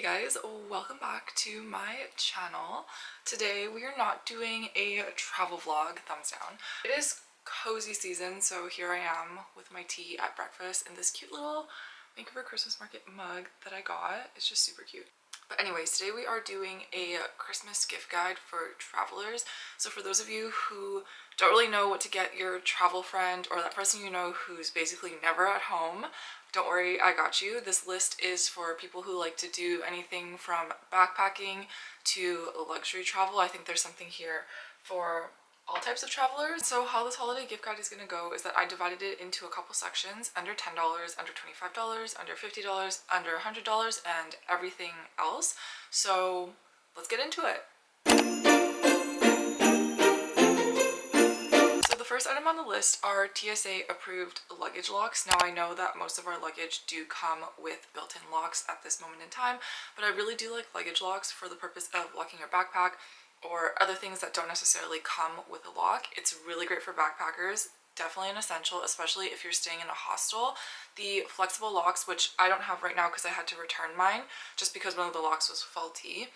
guys, welcome back to my channel. Today we are not doing a travel vlog, thumbs down. It is cozy season, so here I am with my tea at breakfast in this cute little Vancouver Christmas market mug that I got. It's just super cute. But anyways, today we are doing a Christmas gift guide for travelers. So for those of you who don't really know what to get your travel friend or that person you know who's basically never at home, don't worry, I got you. This list is for people who like to do anything from backpacking to luxury travel. I think there's something here for all types of travelers. So how this holiday gift guide is going to go is that I divided it into a couple sections: under $10, under $25, under $50, under $100, and everything else. So let's get into it. The first item on the list are TSA approved luggage locks. Now I know that most of our luggage do come with built-in locks at this moment in time, but I really do like luggage locks for the purpose of locking your backpack or other things that don't necessarily come with a lock. It's really great for backpackers. Definitely an essential, especially if you're staying in a hostel. The flexible locks, which I don't have right now because I had to return mine just because one of the locks was faulty.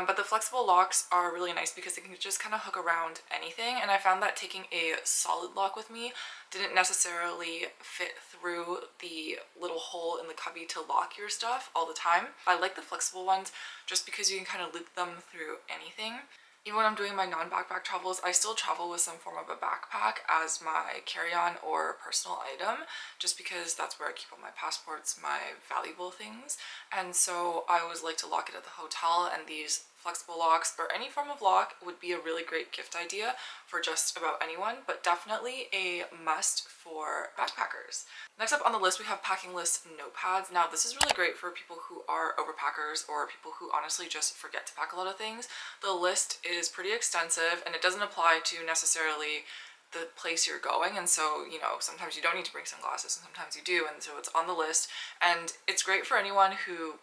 But the flexible locks are really nice because they can just kind of hook around anything, and I found that taking a solid lock with me didn't necessarily fit through the little hole in the cubby to lock your stuff all the time. I like the flexible ones just because you can kind of loop them through anything. Even when I'm doing my non-backpack travels, I still travel with some form of a backpack as my carry-on or personal item, just because that's where I keep all my passports, my valuable things. And so I always like to lock it at the hotel, and these flexible locks or any form of lock would be a really great gift idea for just about anyone, but definitely a must for backpackers. Next up on the list, we have packing list notepads. Now this is really great for people who are overpackers or people who honestly just forget to pack a lot of things. The list is pretty extensive and it doesn't apply to necessarily the place you're going, and so sometimes you don't need to bring sunglasses and sometimes you do, and so it's on the list. And it's great for anyone who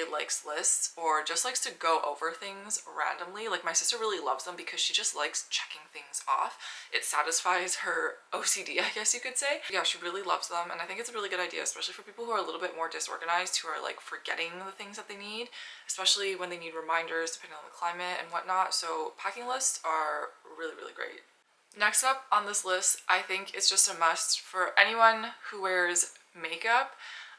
likes lists or just likes to go over things randomly. Like my sister really loves them because she just likes checking things off. It satisfies her OCD, I guess you could say. Yeah, she really loves them, and I think it's a really good idea, especially for people who are a little bit more disorganized, who are like forgetting the things that they need, especially when they need reminders depending on the climate and whatnot. So packing lists are really great. Next up on this list, I think it's just a must for anyone who wears makeup.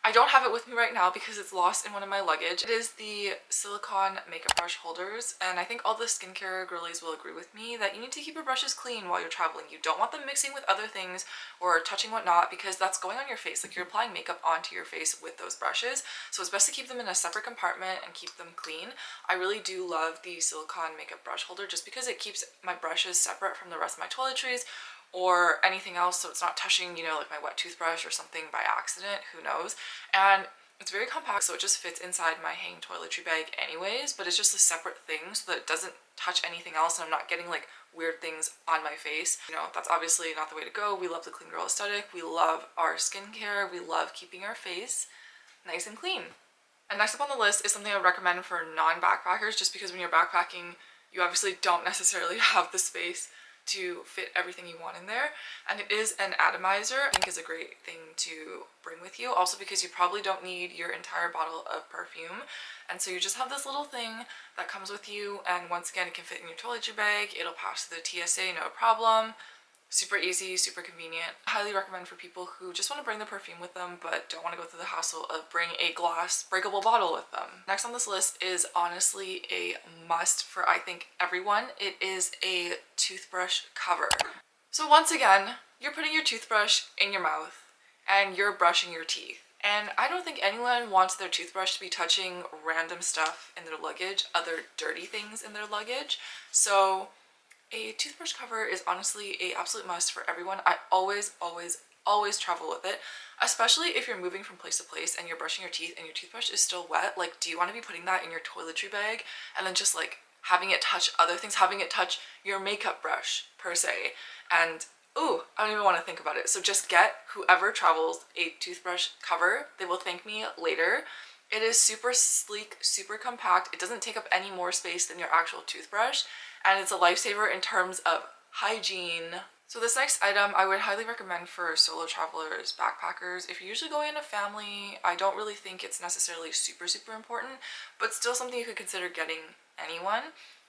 I don't have it with me right now because it's lost in one of my luggage. It is the silicone makeup brush holders, and I think all the skincare girlies will agree with me that you need to keep your brushes clean while you're traveling. You don't want them mixing with other things or touching whatnot, because that's going on your face. Like, you're applying makeup onto your face with those brushes, so it's best to keep them in a separate compartment and keep them clean. I really do love the silicone makeup brush holder just because it keeps my brushes separate from the rest of my toiletries or anything else, so it's not touching, like my wet toothbrush or something by accident, who knows. And it's very compact, so it just fits inside my hanging toiletry bag anyways, but it's just a separate thing so that it doesn't touch anything else and I'm not getting like weird things on my face. That's obviously not the way to go. We love the clean girl aesthetic, we love our skincare, we love keeping our face nice and clean. And next up on the list is something I would recommend for non-backpackers, just because when you're backpacking, you obviously don't necessarily have the space to fit everything you want in there, and it is an atomizer. I think is a great thing to bring with you, also because you probably don't need your entire bottle of perfume, and so you just have this little thing that comes with you, and once again it can fit in your toiletry bag. It'll pass the TSA no problem. Super easy, super convenient. Highly recommend for people who just want to bring the perfume with them but don't want to go through the hassle of bringing a glass breakable bottle with them. Next on this list is honestly a must for, I think, everyone. It is a toothbrush cover. So once again, you're putting your toothbrush in your mouth and you're brushing your teeth. And I don't think anyone wants their toothbrush to be touching random stuff in their luggage, other dirty things in their luggage. So a toothbrush cover is honestly an absolute must for everyone. I always travel with it, especially if you're moving from place to place and you're brushing your teeth and your toothbrush is still wet. Like, do you want to be putting that in your toiletry bag and then just like having it touch other things, having it touch your makeup brush per se? And ooh, I don't even want to think about it. So just get whoever travels a toothbrush cover. They will thank me later. It is super sleek, super compact. It doesn't take up any more space than your actual toothbrush, and it's a lifesaver in terms of hygiene, So this next item I would highly recommend for solo travelers, backpackers. If you're usually going in a family, I don't really think it's necessarily super important, but still something you could consider getting anyone.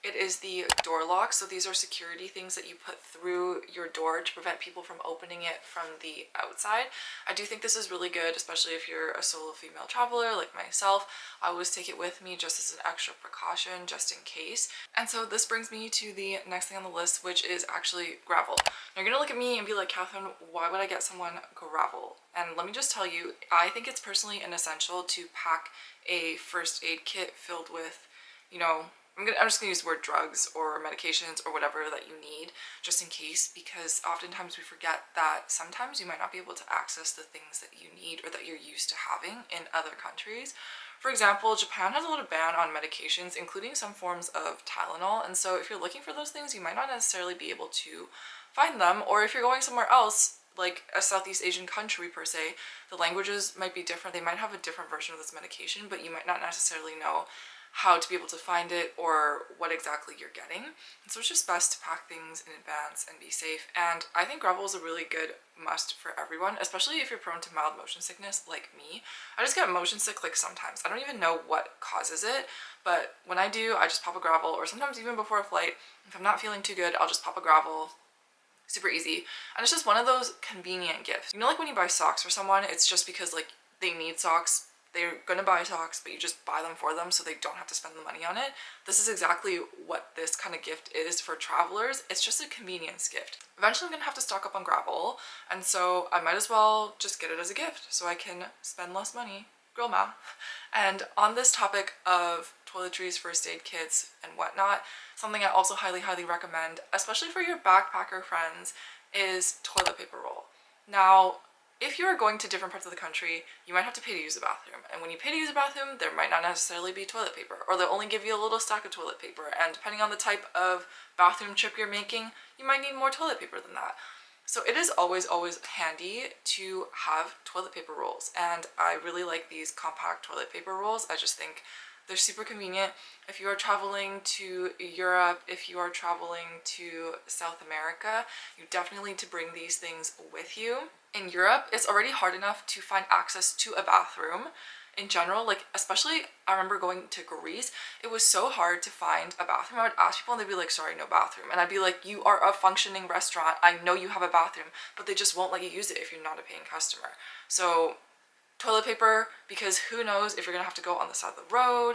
It is the door lock. So these are security things that you put through your door to prevent people from opening it from the outside. I do think this is really good, especially if you're a solo female traveler like myself. I always take it with me just as an extra precaution, just in case. And so this brings me to the next thing on the list, which is actually gravel. Now you're gonna look at me and be like, Catherine, why would I get someone gravel? And let me just tell you, I think it's personally an essential to pack a first aid kit filled with, you know, I'm just gonna use the word drugs or medications or whatever that you need, just in case, because oftentimes we forget that sometimes you might not be able to access the things that you need or that you're used to having in other countries. For example, Japan has a lot of ban on medications, including some forms of Tylenol, and so if you're looking for those things, you might not necessarily be able to find them, or if you're going somewhere else, like a Southeast Asian country per se, the languages might be different. They might have a different version of this medication, but you might not necessarily know how to be able to find it or what exactly you're getting. And so it's just best to pack things in advance and be safe. And I think gravel is a really good must for everyone, especially if you're prone to mild motion sickness like me. I just get motion sick like sometimes. I don't even know what causes it, but when I do, I just pop a gravel, or sometimes even before a flight, if I'm not feeling too good, I'll just pop a gravel. Super easy. And it's just one of those convenient gifts. You know, like when you buy socks for someone, it's just because like they need socks, they're gonna buy socks, but you just buy them for them so they don't have to spend the money on it. This is exactly what this kind of gift is for travelers. It's just a convenience gift. Eventually I'm gonna have to stock up on gravel, and so I might as well just get it as a gift so I can spend less money. Girl math. And on this topic of toiletries, first aid kits, and whatnot, something I also highly recommend, especially for your backpacker friends, is toilet paper roll. Now, if you are going to different parts of the country, you might have to pay to use a bathroom. And when you pay to use a bathroom, there might not necessarily be toilet paper, or they'll only give you a little stack of toilet paper. And depending on the type of bathroom trip you're making, you might need more toilet paper than that. So it is always handy to have toilet paper rolls. And I really like these compact toilet paper rolls. I just think they're super convenient. If you are traveling to Europe, if you are traveling to South America, you definitely need to bring these things with you. In Europe, it's already hard enough to find access to a bathroom in general, like especially I remember going to Greece, it was so hard to find a bathroom. I would ask people and they'd be like, sorry, no bathroom. And I'd be like, you are a functioning restaurant, I know you have a bathroom, but they just won't let you use it if you're not a paying customer. So toilet paper, because who knows if you're gonna have to go on the side of the road,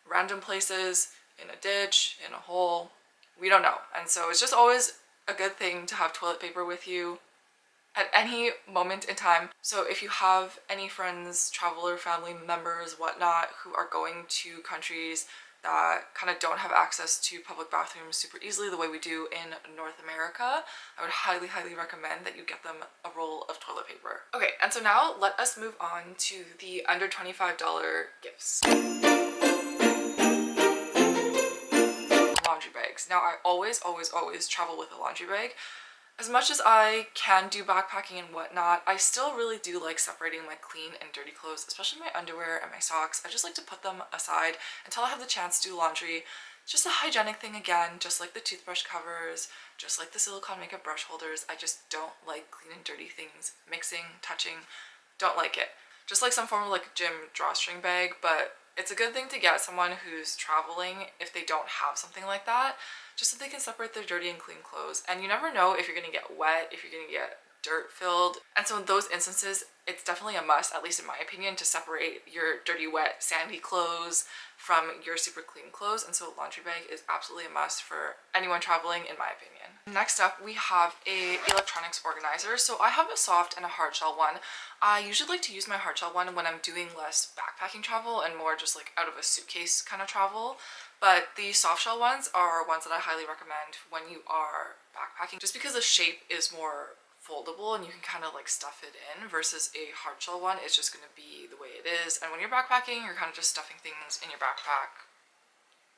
random places, in a ditch, in a hole, we don't know. And so it's just always a good thing to have toilet paper with you at any moment in time. So if you have any friends, traveler, family members, whatnot, who are going to countries that kind of don't have access to public bathrooms super easily the way we do in North America, I would highly recommend that you get them a roll of toilet paper. Okay, and so now let us move on to the under $25 gifts. Laundry bags. Now I always travel with a laundry bag. As much as I can do backpacking and whatnot, I still really do like separating my clean and dirty clothes, especially my underwear and my socks. I just like to put them aside until I have the chance to do laundry. It's just a hygienic thing again, just like the toothbrush covers, just like the silicone makeup brush holders. I just don't like clean and dirty things mixing, touching, don't like it. Just like some form of like gym drawstring bag, but it's a good thing to get someone who's traveling if they don't have something like that, just so they can separate their dirty and clean clothes. And you never know if you're gonna get wet, if you're gonna get dirt filled. And so in those instances, it's definitely a must, at least in my opinion, to separate your dirty, wet, sandy clothes from your super clean clothes. And so a laundry bag is absolutely a must for anyone traveling, in my opinion. Next up, we have a electronics organizer. So I have a soft and a hard shell one. I usually like to use my hard shell one when I'm doing less backpacking travel and more just like out of a suitcase kind of travel. But the soft shell ones are ones that I highly recommend when you are backpacking, just because the shape is more foldable and you can kind of like stuff it in, versus a hard shell one is just going to be the way it is. And when you're backpacking, you're kind of just stuffing things in your backpack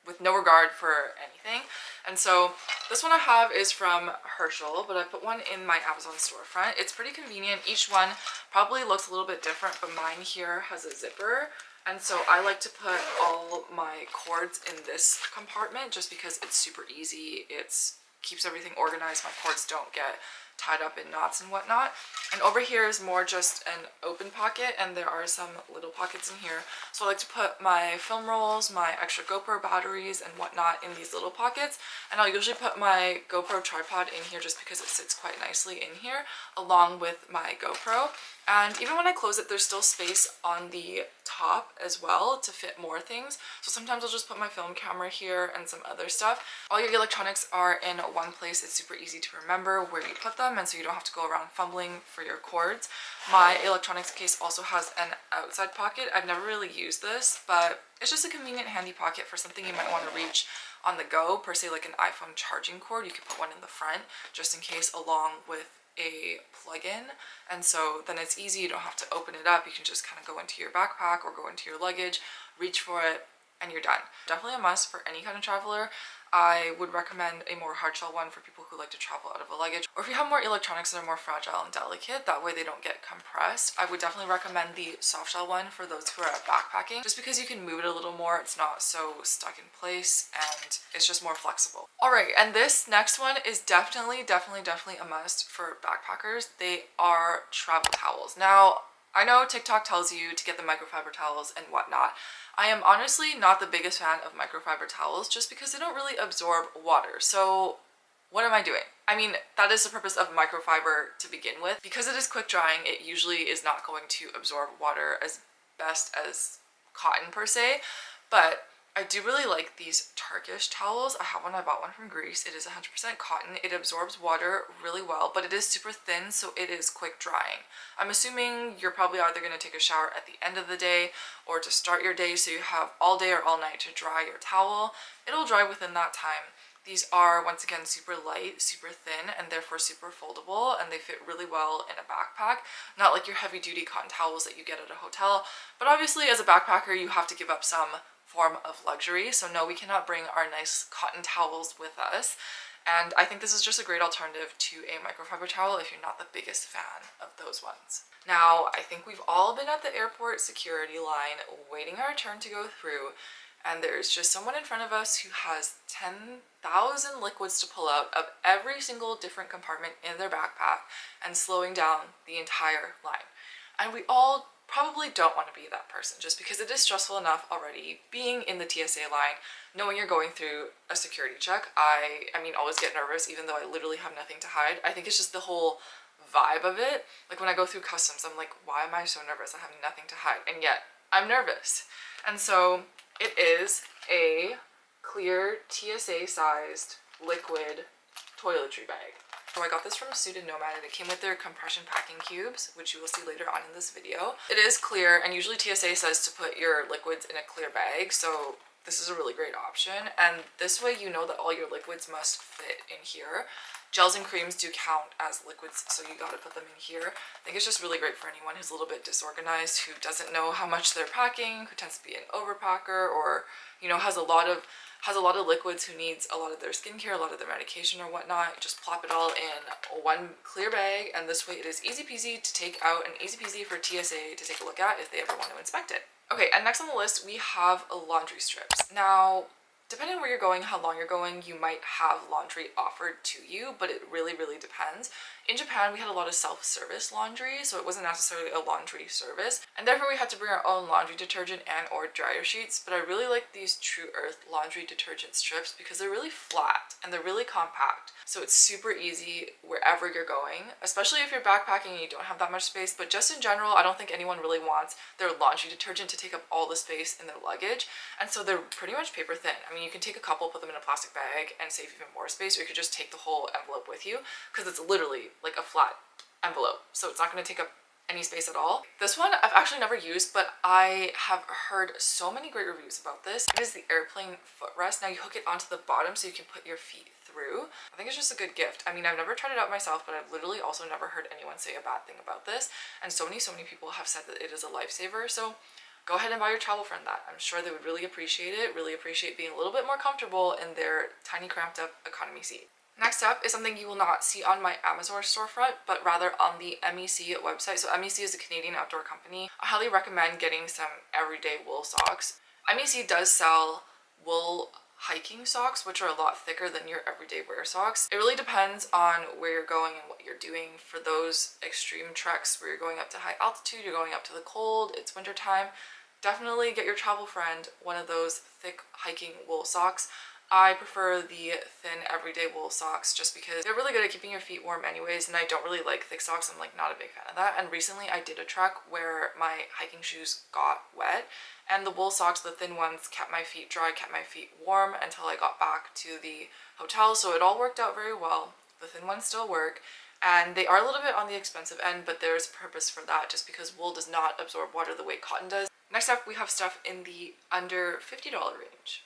with no regard for anything. And so this one I have is from Herschel, but I put one in my Amazon storefront. It's pretty convenient. Each one probably looks a little bit different, but mine here has a zipper. And so I like to put all my cords in this compartment just because it's super easy. It's keeps everything organized. My cords don't get tied up in knots and whatnot. And over here is more just an open pocket, and there are some little pockets in here. So I like to put my film rolls, my extra GoPro batteries and whatnot in these little pockets. And I'll usually put my GoPro tripod in here just because it sits quite nicely in here along with my GoPro. And even when I close it, there's still space on the top as well to fit more things. So sometimes I'll just put my film camera here and some other stuff. All your electronics are in one place. It's super easy to remember where you put them, and so you don't have to go around fumbling for your cords. My electronics case also has an outside pocket. I've never really used this, but it's just a convenient handy pocket for something you might want to reach on the go, per se like an iPhone charging cord. You could put one in the front just in case, along with a plug-in, and so then it's easy. You don't have to open it up. You can just kind of go into your backpack or go into your luggage, reach for it, and you're done. Definitely a must for any kind of traveler. I would recommend a more hard shell one for people who like to travel out of a luggage, or if you have more electronics that are more fragile and delicate, that way they don't get compressed. I would definitely recommend the soft shell one for those who are backpacking, just because you can move it a little more. It's not so stuck in place and it's just more flexible. All right, and this next one is definitely a must for backpackers. They are travel towels. Now, I know TikTok tells you to get the microfiber towels and whatnot. I am honestly not the biggest fan of microfiber towels just because they don't really absorb water. So what am I doing? I mean, that is the purpose of microfiber to begin with. Because it is quick drying, it usually is not going to absorb water as best as cotton per se, but I do really like these Turkish towels. I have one, I bought one from Greece. It is 100% cotton. It absorbs water really well, but it is super thin, so it is quick drying. I'm assuming you're probably either going to take a shower at the end of the day or to start your day, so you have all day or all night to dry your towel. It'll dry within that time. These are, once again, super light, super thin, and therefore super foldable, and they fit really well in a backpack. Not like your heavy-duty cotton towels that you get at a hotel, but obviously as a backpacker you have to give up some form of luxury. So no, we cannot bring our nice cotton towels with us. And I think this is just a great alternative to a microfiber towel if you're not the biggest fan of those ones. Now, I think we've all been at the airport security line waiting our turn to go through, and there's just someone in front of us who has 10,000 liquids to pull out of every single different compartment in their backpack and slowing down the entire line. And we all probably don't want to be that person, just because it is stressful enough already being in the TSA line, knowing you're going through a security check. I mean, always get nervous even though I literally have nothing to hide. I think it's just the whole vibe of it. Like when I go through customs, I'm like, why am I so nervous? I have nothing to hide, and yet I'm nervous. And so it is a clear TSA sized liquid toiletry bag. So I got this from Suited Nomad, and it came with their compression packing cubes, which you will see later on in this video. It is clear, and usually TSA says to put your liquids in a clear bag, so this is a really great option. And this way you know that all your liquids must fit in here. Gels and creams do count as liquids, so you gotta put them in here. I think it's just really great for anyone who's a little bit disorganized, who doesn't know how much they're packing, who tends to be an overpacker, or, you know, has a lot of liquids, who needs a lot of their skincare, a lot of their medication or whatnot. Just plop it all in one clear bag, and this way it is easy peasy to take out and easy peasy for TSA to take a look at if they ever want to inspect it. Okay, and next on the list we have laundry strips. Now, depending on where you're going, how long you're going, you might have laundry offered to you, but it really depends. In Japan, we had a lot of self-service laundry, so it wasn't necessarily a laundry service, and therefore we had to bring our own laundry detergent and or dryer sheets. But I really like these True Earth laundry detergent strips because they're really flat and they're really compact, so it's super easy wherever you're going, especially if you're backpacking and you don't have that much space. But just in general, I don't think anyone really wants their laundry detergent to take up all the space in their luggage, and so they're pretty much paper thin. I mean, you can take a couple, put them in a plastic bag and save even more space, or you could just take the whole envelope with you, because it's literally like a flat envelope, so it's not going to take up any space at all. This one I've actually never used, but I have heard so many great reviews about this. It is the airplane footrest. Now you hook it onto the bottom so you can put your feet through. I think it's just a good gift. I mean, I've never tried it out myself, but I've literally also never heard anyone say a bad thing about this, and so many people have said that it is a lifesaver. So go ahead and buy your travel friend that. I'm sure they would really appreciate it, really appreciate being a little bit more comfortable in their tiny cramped up economy seat. Next up is something you will not see on my Amazon storefront, but rather on the MEC website. So MEC is a Canadian outdoor company. I highly recommend getting some everyday wool socks. MEC does sell wool hiking socks, which are a lot thicker than your everyday wear socks. It really depends on where you're going and what you're doing. For those extreme treks where you're going up to high altitude, you're going up to the cold, it's winter time, definitely get your travel friend one of those thick hiking wool socks. I prefer the thin everyday wool socks just because they're really good at keeping your feet warm anyways, and I don't really like thick socks. I'm like not a big fan of that. And recently I did a trek where my hiking shoes got wet, and the wool socks, the thin ones, kept my feet dry, kept my feet warm until I got back to the hotel. So it all worked out very well. The thin ones still work, and they are a little bit on the expensive end, but there's a purpose for that just because wool does not absorb water the way cotton does. Next up, we have stuff in the under $50 range.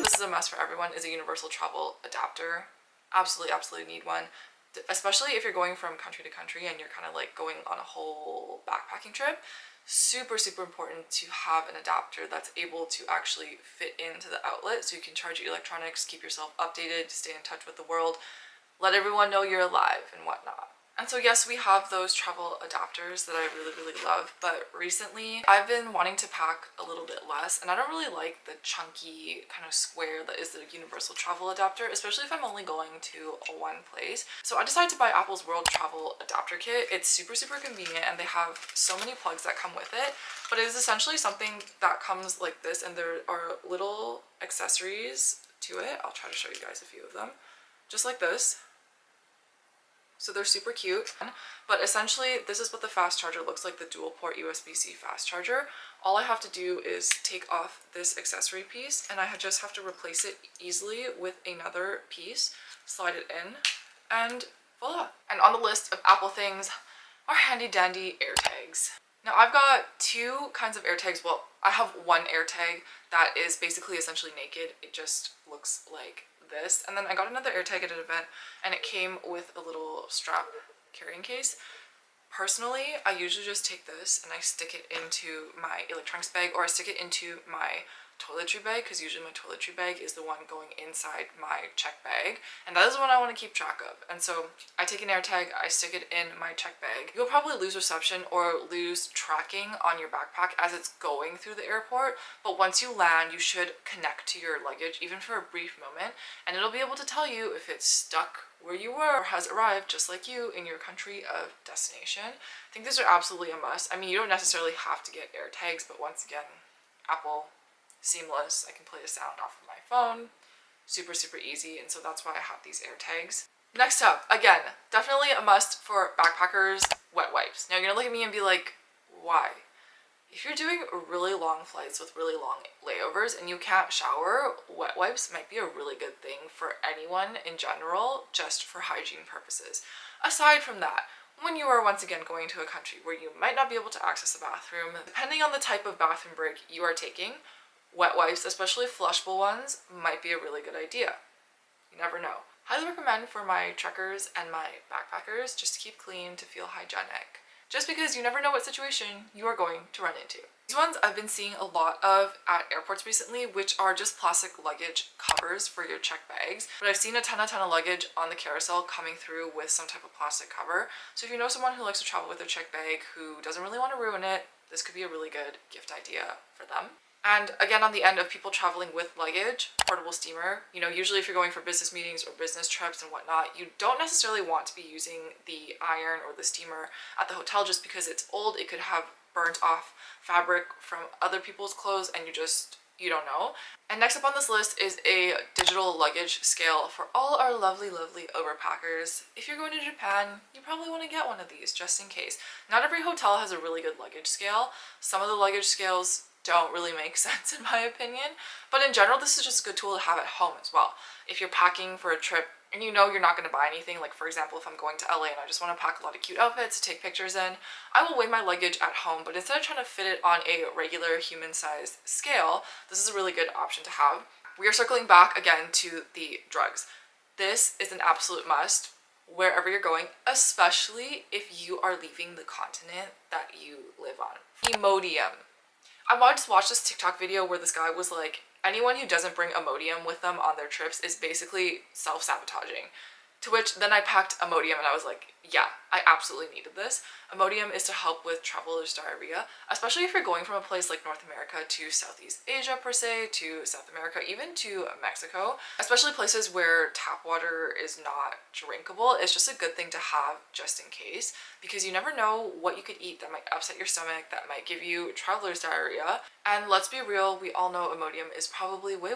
This is a must for everyone, is a universal travel adapter. Absolutely need one, especially if you're going from country to country and you're kind of like going on a whole backpacking trip. Super important to have an adapter that's able to actually fit into the outlet so you can charge your electronics, keep yourself updated, stay in touch with the world, let everyone know you're alive and whatnot. And so yes, we have those travel adapters that I really love, but recently I've been wanting to pack a little bit less, and I don't really like the chunky kind of square that is the universal travel adapter, especially if I'm only going to one place. So I decided to buy Apple's World Travel Adapter Kit. It's super convenient, and they have so many plugs that come with it, but it is essentially something that comes like this, and there are little accessories to it. I'll try to show you guys a few of them. Just like this. So they're super cute, but essentially this is what the fast charger looks like, the dual port USB-C fast charger. All I have to do is take off this accessory piece, and I just have to replace it easily with another piece, slide it in, and voila. And on the list of Apple things are handy dandy AirTags. Now I've got two kinds of AirTags. Well, I have one AirTag that is basically essentially naked. It just looks like this. And then I got another AirTag at an event, and it came with a little strap carrying case. Personally, I usually just take this and I stick it into my electronics bag, or I stick it into my toiletry bag, because usually my toiletry bag is the one going inside my check bag, and that is the one I want to keep track of. And so I take an AirTag, I stick it in my check bag. You'll probably lose reception or lose tracking on your backpack as it's going through the airport, but once you land, you should connect to your luggage, even for a brief moment, and it'll be able to tell you if it's stuck where you were or has arrived just like you in your country of destination. I think these are absolutely a must. I mean, you don't necessarily have to get AirTags, but once again, Apple, seamless. I can play a sound off of my phone. Super easy, and so that's why I have these AirTags. Next up, again, definitely a must for backpackers, wet wipes. Now you're gonna look at me and be like, why? If you're doing really long flights with really long layovers and you can't shower, wet wipes might be a really good thing for anyone in general, just for hygiene purposes. Aside from that, when you are once again going to a country where you might not be able to access a bathroom, depending on the type of bathroom break you are taking, wet wipes, especially flushable ones, might be a really good idea. You never know. Highly recommend for my trekkers and my backpackers just to keep clean, to feel hygienic. Just because you never know what situation you are going to run into. These ones I've been seeing a lot of at airports recently, which are just plastic luggage covers for your check bags. But I've seen a ton of luggage on the carousel coming through with some type of plastic cover. So if you know someone who likes to travel with their check bag who doesn't really want to ruin it, this could be a really good gift idea for them. And again, on the end of people traveling with luggage, portable steamer. You know, usually if you're going for business meetings or business trips and whatnot, you don't necessarily want to be using the iron or the steamer at the hotel just because it's old. It could have burnt off fabric from other people's clothes, and you don't know. And next up on this list is a digital luggage scale for all our lovely overpackers. If you're going to Japan, you probably want to get one of these just in case. Not every hotel has a really good luggage scale. Some of the luggage scales don't really make sense in my opinion, but in general this is just a good tool to have at home as well. If you're packing for a trip and you know you're not going to buy anything, like for example if I'm going to LA and I just want to pack a lot of cute outfits to take pictures in, I will weigh my luggage at home, but instead of trying to fit it on a regular human-sized scale, this is a really good option to have. We are circling back again to the drugs. This is an absolute must wherever you're going, especially if you are leaving the continent that you live on. Imodium. I just watched this TikTok video where this guy was like, anyone who doesn't bring Imodium with them on their trips is basically self-sabotaging. To which then I packed Imodium and I was like, yeah, I absolutely needed this. Imodium is to help with traveler's diarrhea, especially if you're going from a place like North America to Southeast Asia per se, to South America, even to Mexico, especially places where tap water is not drinkable. It's just a good thing to have just in case, because you never know what you could eat that might upset your stomach, that might give you traveler's diarrhea. And let's be real, we all know Imodium is probably way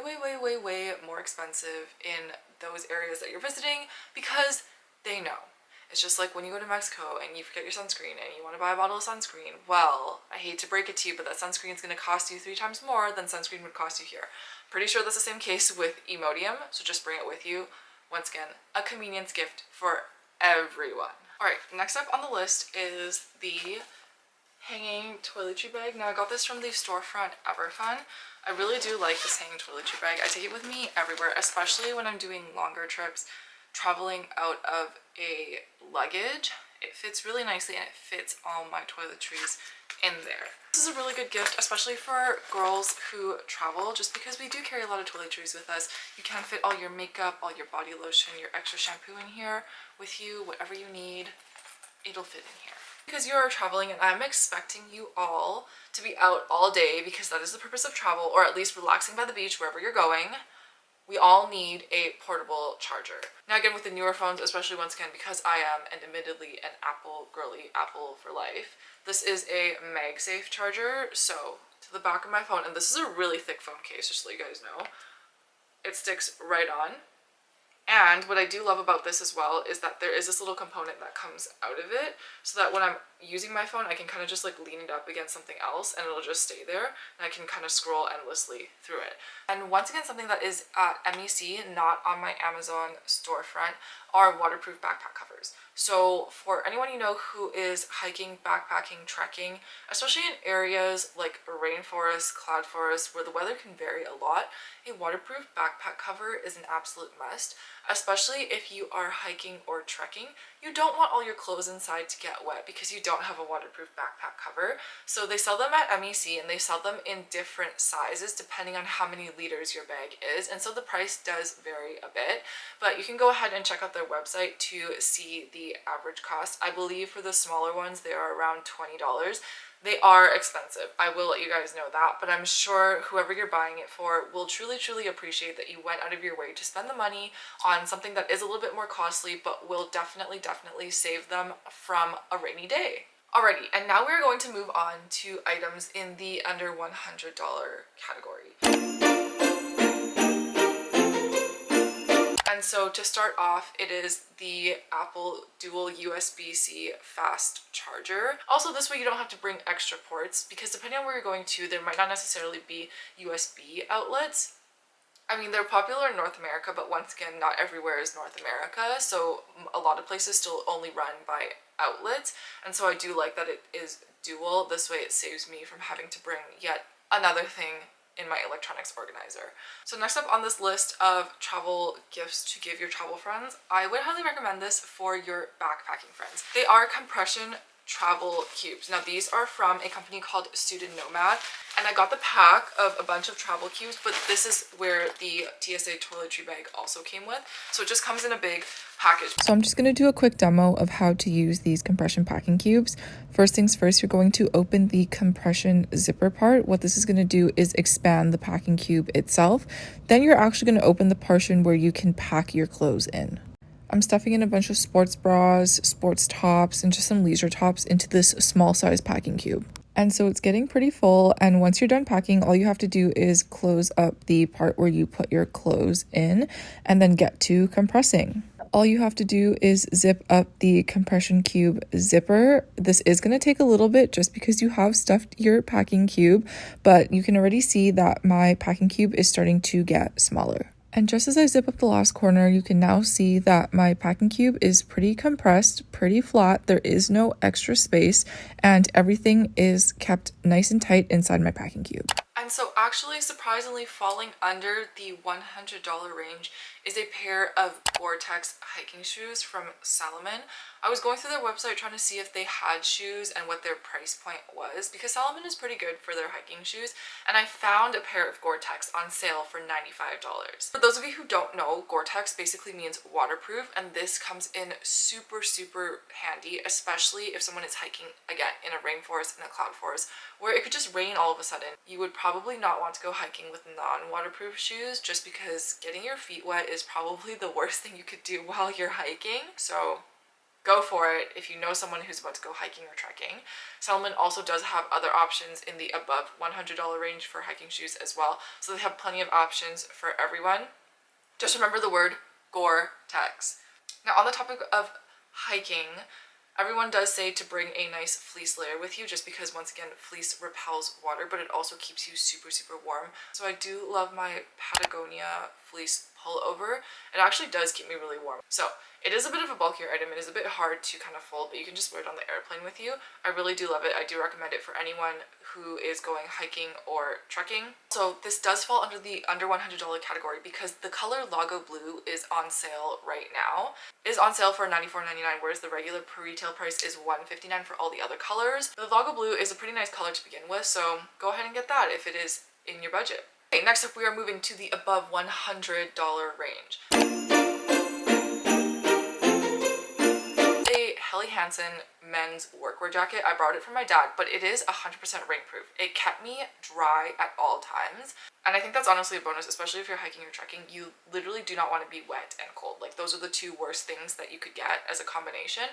more expensive in those areas that you're visiting because they know. It's just like when you go to Mexico and you forget your sunscreen and you want to buy a bottle of sunscreen. Well, I hate to break it to you, but that sunscreen is going to cost you 3 times more than sunscreen would cost you here. Pretty sure that's the same case with Imodium, so just bring it with you. Once again, a convenience gift for everyone. Alright, next up on the list is the hanging toiletry bag. Now I got this from the storefront Everfun. I really do like this hanging toiletry bag. I take it with me everywhere, especially when I'm doing longer trips, traveling out of a luggage. It fits really nicely and it fits all my toiletries in there. This is a really good gift, especially for girls who travel, just because we do carry a lot of toiletries with us. You can fit all your makeup, all your body lotion, your extra shampoo in here with you, whatever you need, it'll fit in here. Because you are traveling and I'm expecting you all to be out all day, because that is the purpose of travel, or at least relaxing by the beach wherever you're going. We all need a portable charger. Now again, with the newer phones, especially once again, because I am, and admittedly, an Apple girly, Apple for life, this is a MagSafe charger. So to the back of my phone, and this is a really thick phone case, just so you guys know, it sticks right on. And what I do love about this as well is that there is this little component that comes out of it, so that when I'm using my phone, I can kind of just like lean it up against something else and it'll just stay there, and I can kind of scroll endlessly through it. And once again, something that is at MEC, not on my Amazon storefront, are waterproof backpack covers. So for anyone you know who is hiking, backpacking, trekking, especially in areas like rainforest, cloud forest, where the weather can vary a lot, a waterproof backpack cover is an absolute must, especially if you are hiking or trekking. You don't want all your clothes inside to get wet because you don't have a waterproof backpack cover. So they sell them at MEC and they sell them in different sizes depending on how many liters your bag is, and so the price does vary a bit, but you can go ahead and check out their website to see the average cost. I believe for the smaller ones they are around $20. They are expensive, I will let you guys know that, but I'm sure whoever you're buying it for will truly appreciate that you went out of your way to spend the money on something that is a little bit more costly, but will definitely save them from a rainy day. Alrighty, and now we're going to move on to items in the under $100 category. And so to start off, it is the Apple Dual USB-C fast charger. Also, this way you don't have to bring extra ports, because depending on where you're going to, there might not necessarily be USB outlets. I mean, they're popular in North America, but once again, not everywhere is North America, so a lot of places still only run by outlets, and so I do like that it is dual. This way it saves me from having to bring yet another thing in my electronics organizer. So next up on this list of travel gifts to give your travel friends, I would highly recommend this for your backpacking friends. They are compression travel cubes. Now these are from a company called Student Nomad, and I got the pack of a bunch of travel cubes, but this is where the TSA toiletry bag also came with. So it just comes in a big package. So I'm just going to do a quick demo of how to use these compression packing cubes. First things first, you're going to open the compression zipper part. What this is going to do is expand the packing cube itself. Then you're actually going to open the portion where you can pack your clothes in. I'm stuffing in a bunch of sports bras, sports tops, and just some leisure tops into this small size packing cube. And so it's getting pretty full, and once you're done packing, all you have to do is close up the part where you put your clothes in and then get to compressing. All you have to do is zip up the compression cube zipper. This is going to take a little bit just because you have stuffed your packing cube, but you can already see that my packing cube is starting to get smaller. And just as I zip up the last corner, you can now see that my packing cube is pretty compressed, pretty flat. There is no extra space, and everything is kept nice and tight inside my packing cube. And so actually, surprisingly, falling under the $100 range is a pair of Gore-Tex hiking shoes from Salomon. I was going through their website trying to see if they had shoes and what their price point was, because Salomon is pretty good for their hiking shoes, and I found a pair of Gore-Tex on sale for $95. For those of you who don't know, Gore-Tex basically means waterproof, and this comes in super handy, especially if someone is hiking, again, in a rainforest, in a cloud forest, where it could just rain all of a sudden. You would probably not want to go hiking with non-waterproof shoes, just because getting your feet wet is probably the worst thing you could do while you're hiking. So go for it if you know someone who's about to go hiking or trekking. Salomon also does have other options in the above $100 range for hiking shoes as well, so they have plenty of options for everyone. Just remember the word Gore-Tex. Now, on the topic of hiking, everyone does say to bring a nice fleece layer with you, just because, once again, fleece repels water, but it also keeps you super warm. So I do love my Patagonia Fleece pullover. It actually does keep me really warm. So it is a bit of a bulkier item. It is a bit hard to kind of fold, but you can just wear it on the airplane with you. I really do love it. I do recommend it for anyone who is going hiking or trekking. So this does fall under the under $100 category, because the color Lago Blue is on sale right now. It is on sale for $94.99, whereas the regular per retail price is $159 for all the other colors. The Lago Blue is a pretty nice color to begin with, so go ahead and get that if it is in your budget. Okay, next up we are moving to the above $100 range. A Helly Hansen men's workwear jacket. I borrowed it from my dad, but it is 100% rainproof. It kept me dry at all times, and I think that's honestly a bonus, especially if you're hiking or trekking. You literally do not want to be wet and cold. Like, those are the two worst things that you could get as a combination,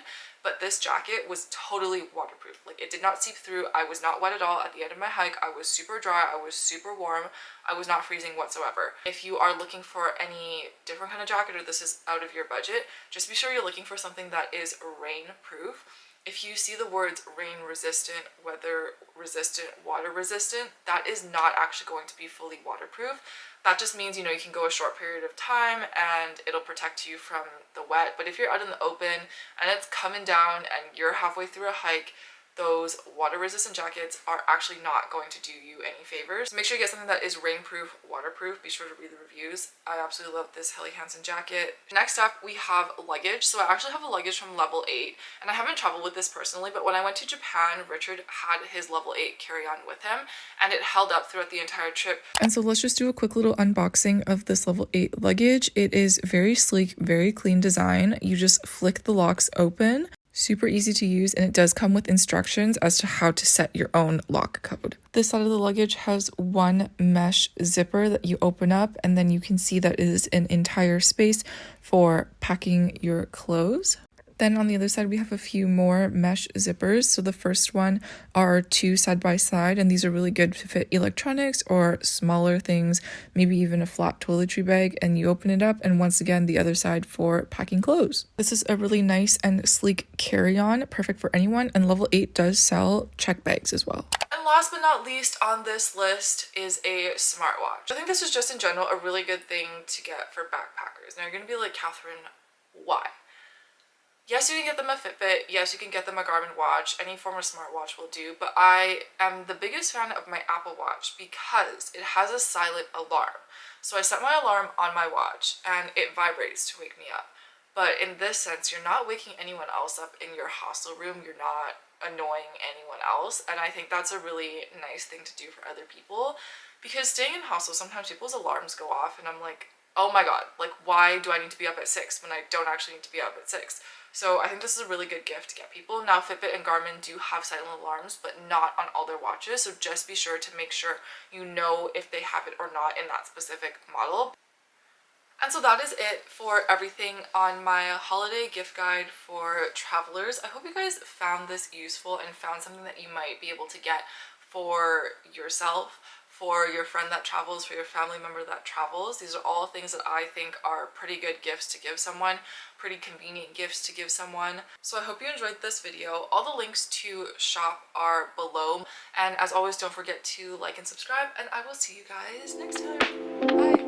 but this jacket was totally waterproof. Like, it did not seep through. I was not wet at all at the end of my hike. I was super dry. I was super warm. I was not freezing whatsoever. If you are looking for any different kind of jacket, or this is out of your budget, just be sure you're looking for something that is rain-proof. If you see the words rain resistant, weather resistant, water resistant, that is not actually going to be fully waterproof. That just means, you know, you can go a short period of time and it'll protect you from the wet. But if you're out in the open and it's coming down and you're halfway through a hike, those water resistant jackets are actually not going to do you any favors. So make sure you get something that is rainproof, waterproof. Be sure to read the reviews. I absolutely love this Helly Hansen jacket. Next up, we have luggage. So I actually have a luggage from level 8, and I haven't traveled with this personally, but when I went to Japan, Richard had his level 8 carry-on with him, and it held up throughout the entire trip. And so let's just do a quick little unboxing of this level 8 luggage. It is very sleek, very clean design. You just flick the locks open. Super easy to use, and it does come with instructions as to how to set your own lock code. This side of the luggage has one mesh zipper that you open up, and then you can see that it is an entire space for packing your clothes. Then on the other side, we have a few more mesh zippers. So the first one are two side by side, and these are really good to fit electronics or smaller things, maybe even a flat toiletry bag, and you open it up, and once again, the other side for packing clothes. This is a really nice and sleek carry-on, perfect for anyone, and level 8 does sell check bags as well. And last but not least on this list is a smartwatch. I think this is just in general a really good thing to get for backpackers. Now you're gonna be like, Catherine, why? Yes, you can get them a Fitbit. Yes, you can get them a Garmin watch. Any form of smartwatch will do. But I am the biggest fan of my Apple Watch because it has a silent alarm. So I set my alarm on my watch and it vibrates to wake me up. But in this sense, you're not waking anyone else up in your hostel room. You're not annoying anyone else. And I think that's a really nice thing to do for other people, because staying in hostels, sometimes people's alarms go off and I'm like, oh my god, like, why do I need to be up at 6 when I don't actually need to be up at 6? So I think this is a really good gift to get people. Now, Fitbit and Garmin do have silent alarms, but not on all their watches, so just be sure to make sure you know if they have it or not in that specific model. And so that is it for everything on my holiday gift guide for travelers. I hope you guys found this useful and found something that you might be able to get for yourself, for your friend that travels, for your family member that travels. These are all things that I think are pretty good gifts to give someone, pretty convenient gifts to give someone. So I hope you enjoyed this video. All the links to shop are below. And as always, don't forget to like and subscribe, and I will see you guys next time. Bye!